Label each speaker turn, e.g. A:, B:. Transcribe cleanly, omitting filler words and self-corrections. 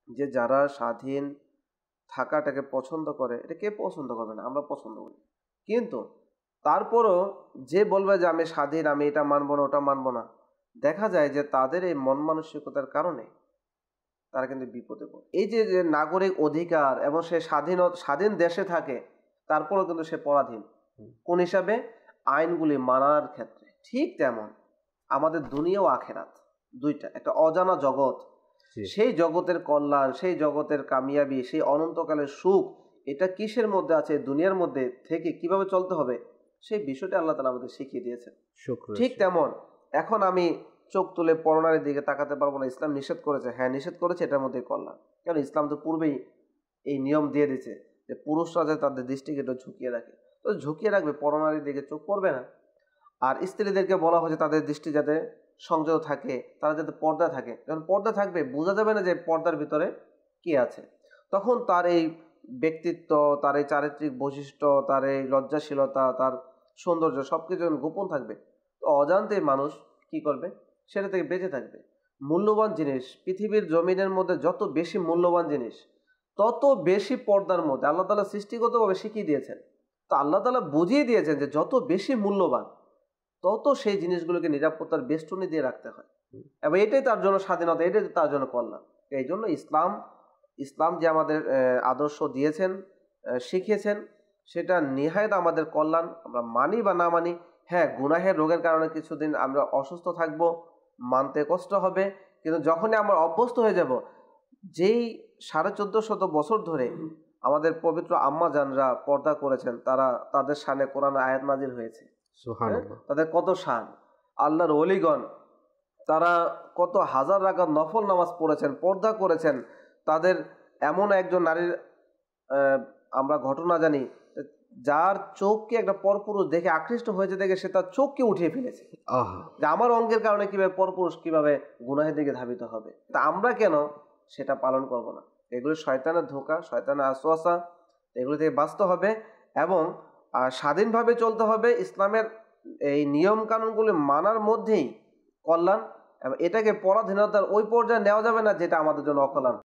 A: যে যারা স্বাধীন থাকাটাকে পছন্দ করে, এটা কে পছন্দ করবে না? আমরা পছন্দ করি। কিন্তু তারপরও যে বলবে যে আমি স্বাধীন, আমি এটা মানবো না, ওটা মানবো না, দেখা যায় যে তাদের এই মন মানসিকতার কারণে তারা কিন্তু বিপদে পড়ে। এই যে যে নাগরিক অধিকার এবং সে স্বাধীন দেশে থাকে, তারপরেও কিন্তু সে পরাধীন। কোন হিসাবে? আইনগুলি মানার ক্ষেত্রে। ঠিক তেমন আমাদের দুনিয়া ও আখেরাত দুইটা একটা অজানা জগৎ। সেই জগতের কল্যাণ, সেই জগতের কামিয়াবি, সেই অনন্তকালের সুখ, এটা কিসের মধ্যে আছে? দুনিয়ার মধ্যে থেকে কিভাবে চলতে হবে, সেই বিষয়টা আল্লাহ তাআলা আমাদের শিখিয়ে দিয়েছেন। ঠিক তেমন এখন আমি চোখ তুলে পরনারীর দিকে তাকাতে পারবো না, ইসলাম নিষেধ করেছে। হ্যাঁ, নিষেধ করেছে, এটার মধ্যে কল্যাণ। কারণ ইসলাম তো পূর্বেই এই নিয়ম দিয়ে দিয়েছে যে পুরুষরা যাতে তাদের দৃষ্টিকে একটু ঝুঁকিয়ে রাখে, তো ঝুঁকিয়ে রাখবে, পরনারীর দিকে চোখ পড়বে না। আর স্ত্রীদেরকে বলা হয়েছে তাদের দৃষ্টি যাতে সংযত থাকে, তারা যাতে পর্দা থাকে। যখন পর্দা থাকবে, বোঝা যাবে না যে পর্দার ভিতরে কি আছে। তখন তার এই ব্যক্তিত্ব, তার এই চারিত্রিক বৈশিষ্ট্য, তার এই লজ্জাশীলতা, তার সৌন্দর্য সবকিছু যখন গোপন থাকবে, তো অজান্তেই মানুষ কি করবে? সেটা থেকে বেঁচে থাকবে। মূল্যবান জিনিস, পৃথিবীর জমিনের মধ্যে যত বেশি মূল্যবান জিনিস, তত বেশি পর্দার মধ্যে আল্লাহ তাআলা সৃষ্টিগতভাবে শিখিয়ে দিয়েছেন। তো আল্লাহ তাআলা বুঝিয়ে দিয়েছেন যে যত বেশি মূল্যবান, তত সেই জিনিসগুলোকে নিরাপত্তার বেষ্টনী দিয়ে রাখতে হয়। এবং এটাই তার জন্য স্বাধীনতা, এটাই তার জন্য কল্যাণ। এই জন্য ইসলাম যে আমাদের আদর্শ দিয়েছেন, শিখিয়েছেন, সেটা নিহায়ত আমাদের কল্যাণ। আমরা মানি বা না মানি, হ্যাঁ, গুনাহের রোগের কারণে কিছুদিন আমরা অসুস্থ থাকব, মানতে কষ্ট হবে, কিন্তু যখনই আমরা অভ্যস্ত হয়ে যাব, যেই 1450 বছর ধরে আমাদের পবিত্র আম্মা জানরা পর্দা করেছেন, তাদের শানে কোরআনের আয়াত নাজিল হয়েছে। তাদের কত শান, আল্লাহর ওলিগণ তারা কত হাজার রাকাত নফল নামাজ পড়েছেন, পর্দা করেছেন। তাদের এমন একজন নারীর আমরা ঘটনা জানি, যার চোখকে একটা পরপুরুষ দেখে আকৃষ্ট হয়েছে, দেখে সে তার চোখকে উঠিয়ে ফেলেছে যে আমার অঙ্গের কারণে কিভাবে পরপুরুষ কিভাবে গুনাহের দিকে ধাবিত হবে। তা আমরা কেন সেটা পালন করব না? এগুলো শয়তানের ধোঁকা, শয়তানের আশওয়াসা, এগুলো থেকে বাঁচতে হবে এবং স্বাধীনভাবে চলতে হবে। ইসলামের এই নিয়ম কানুনগুলি মানার মধ্যেই কল্যাণ, এবং এটাকে পরাধীনতার ওই পর্যায়ে নেওয়া যাবে না যেটা আমাদের জন্য অকল্যাণ।